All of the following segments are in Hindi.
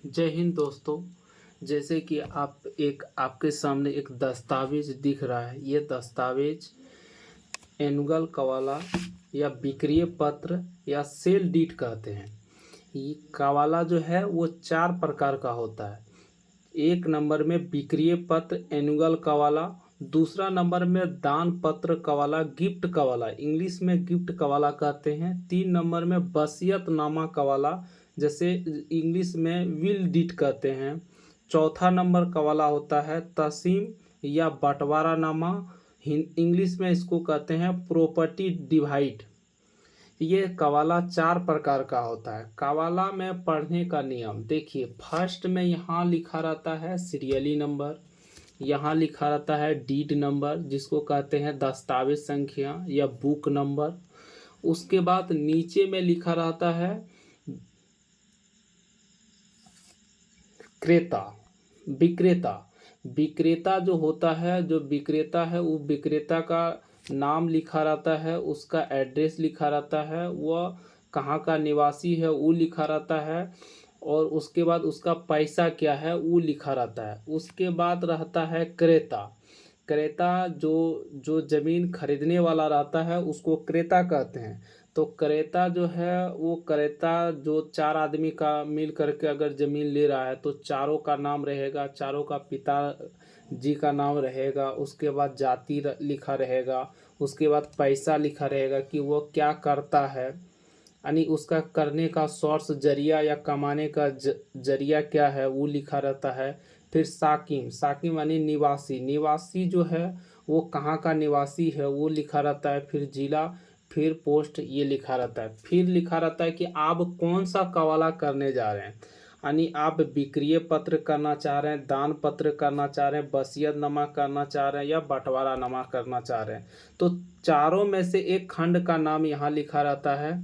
जय हिंद दोस्तों। जैसे कि आपके सामने एक दस्तावेज दिख रहा है। ये दस्तावेज एनुअल कवाला या विक्रय पत्र या सेल डीड कहते हैं। ये कवाला जो है वो 4 प्रकार का होता है। एक नंबर में विक्रय पत्र एनुअल कवाला, दूसरा नंबर में दान पत्र कवाला, गिफ्ट कवाला, इंग्लिश में गिफ्ट कवाला कहते हैं। 3 नंबर में वसीयतनामा कवाला, जैसे इंग्लिश में विल डीड कहते हैं। चौथा नंबर कवाला होता है तसीम या बंटवारा नामा, इंग्लिश में इसको कहते हैं प्रॉपर्टी डिवाइड। ये कवाला 4 प्रकार का होता है। कवाला में पढ़ने का नियम देखिए, फर्स्ट में यहाँ लिखा रहता है सीरियली नंबर, यहाँ लिखा रहता है डीड नंबर जिसको कहते हैं दस्तावेज संख्या या बुक नंबर। उसके बाद नीचे में लिखा रहता है क्रेता विक्रेता। विक्रेता जो होता है, जो विक्रेता है वो विक्रेता का नाम लिखा रहता है, उसका एड्रेस लिखा रहता है, वह कहाँ का निवासी है वो लिखा रहता है, और उसके बाद उसका पैसा क्या है वो लिखा रहता है। उसके बाद रहता है क्रेता। क्रेता जो जो ज़मीन खरीदने वाला रहता है उसको क्रेता कहते हैं। तो क्रेता जो है वो क्रेता जो 4 आदमी का मिल करके अगर ज़मीन ले रहा है तो चारों का नाम रहेगा, चारों का पिता जी का नाम रहेगा, उसके बाद जाति लिखा रहेगा, उसके बाद पैसा लिखा रहेगा कि वो क्या करता है, यानी उसका करने का सोर्स जरिया या कमाने का जरिया क्या है वो लिखा रहता है। फिर साकिम, साकिम यानी निवासी, निवासी जो है वो कहाँ का निवासी है वो लिखा रहता है। फिर जिला, फिर पोस्ट ये लिखा रहता है। फिर लिखा रहता है कि आप कौन सा कवाला करने जा रहे हैं, यानी आप विक्रय पत्र करना चाह रहे हैं, दान पत्र करना चाह रहे हैं, वसीयतनामा करना चाह रहे हैं या बंटवारानामा करना चाह रहे हैं। तो चारों में से एक खंड का नाम यहाँ लिखा रहता है।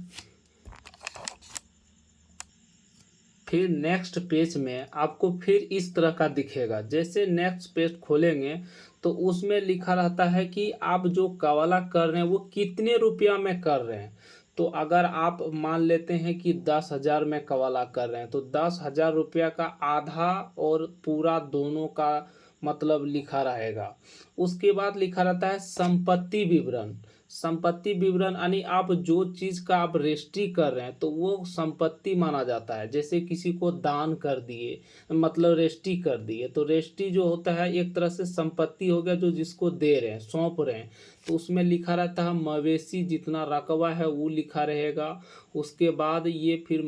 फिर नेक्स्ट पेज में आपको फिर इस तरह का दिखेगा। जैसे नेक्स्ट पेज खोलेंगे तो उसमें लिखा रहता है कि आप जो कवाला कर रहे हैं वो कितने रुपया में कर रहे हैं। तो अगर आप मान लेते हैं कि 10,000 में कवाला कर रहे हैं तो 10,000 रुपया का आधा और पूरा दोनों का मतलब लिखा रहेगा। उसके बाद लिखा रहता है संपत्ति विवरण। संपत्ति विवरण यानी आप जो चीज़ का आप रजिस्ट्री कर रहे हैं तो वो संपत्ति माना जाता है। जैसे किसी को दान कर दिए, मतलब रजिस्ट्री कर दिए, तो रजिस्ट्री जो होता है एक तरह से संपत्ति हो गया, जो जिसको दे रहे हैं, सौंप रहे हैं। तो उसमें लिखा रहता है मवेशी जितना रकबा है वो लिखा रहेगा। उसके बाद ये फिर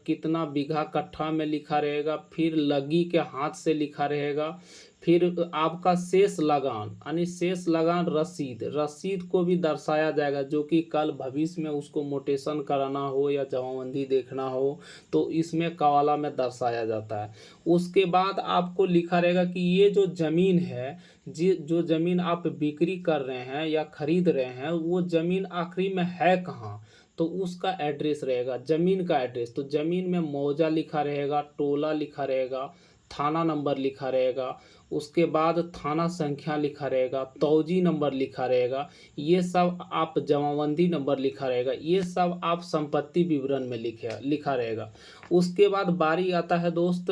कितना बीघा कट्ठा में लिखा रहेगा। फिर लगी के हाथ से लिखा रहेगा। फिर आपका शेष लगान यानी शेष लगान रसीद, रसीद को भी दर्शाया जाएगा, जो कि कल भविष्य में उसको मोटेशन कराना हो या जमाबंदी देखना हो तो इसमें कवाला में दर्शाया जाता है। उसके बाद आपको लिखा रहेगा कि ये जो ज़मीन है, जो ज़मीन आप बिक्री कर रहे हैं या खरीद रहे हैं वो ज़मीन आखिरी में है कहाँ, तो उसका एड्रेस रहेगा, ज़मीन का एड्रेस। तो ज़मीन में मौजा लिखा रहेगा, टोला लिखा रहेगा, थाना नंबर लिखा रहेगा, उसके बाद थाना संख्या लिखा रहेगा, तौजी नंबर लिखा रहेगा, ये सब आप जमाबंदी नंबर लिखा रहेगा, ये सब आप संपत्ति विवरण में लिखा रहेगा। उसके बाद बारी आता है दोस्त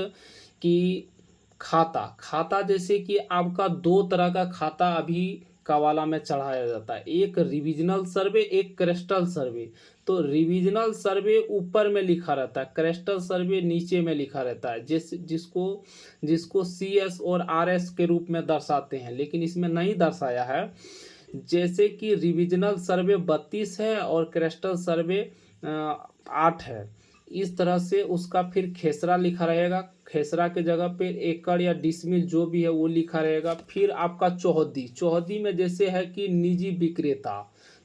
कि खाता। खाता जैसे कि आपका 2 तरह का खाता अभी कवाला में चढ़ाया जाता है, एक रिविजनल सर्वे, एक क्रेस्टल सर्वे। तो रिविजनल सर्वे ऊपर में लिखा रहता है, क्रेस्टल सर्वे नीचे में लिखा रहता है, जिसको CS और RS के रूप में दर्शाते हैं, लेकिन इसमें नहीं दर्शाया है। जैसे कि रिविजनल सर्वे 32 है और क्रेस्टल सर्वे 8 है। इस तरह से उसका फिर खेसरा लिखा रहेगा, खेसरा के जगह पे एकड़ या डिसमिल जो भी है वो लिखा रहेगा। फिर आपका चौहद्दी, चौहद्दी में जैसे है कि निजी विक्रेता,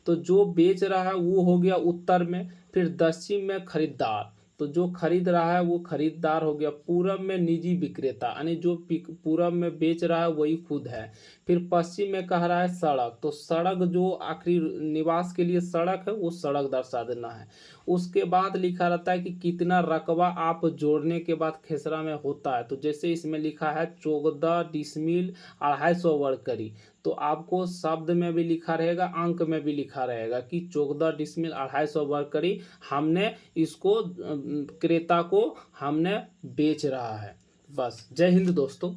तो जो बेच रहा है वो हो गया उत्तर में। फिर दक्षिण में खरीदार, तो जो खरीद रहा है वो खरीदार हो गया। पूरब में निजी विक्रेता यानी जो पूरब में बेच रहा है वही खुद है। फिर पश्चिम में कह रहा है सड़क, तो सड़क जो आखिरी निवास के लिए सड़क है वो सड़क दर्शा देना है। उसके बाद लिखा रहता है कि कितना रकबा आप जोड़ने के बाद खेसरा में होता है। तो जैसे इसमें लिखा है 14 डिसमिल 250 वर्ग करी, तो आपको शब्द में भी लिखा रहेगा, अंक में भी लिखा रहेगा कि 14 डिसमिल 250 वर्ग करी हमने इसको क्रेता को हमने बेच रहा है। बस। जय हिंद दोस्तों।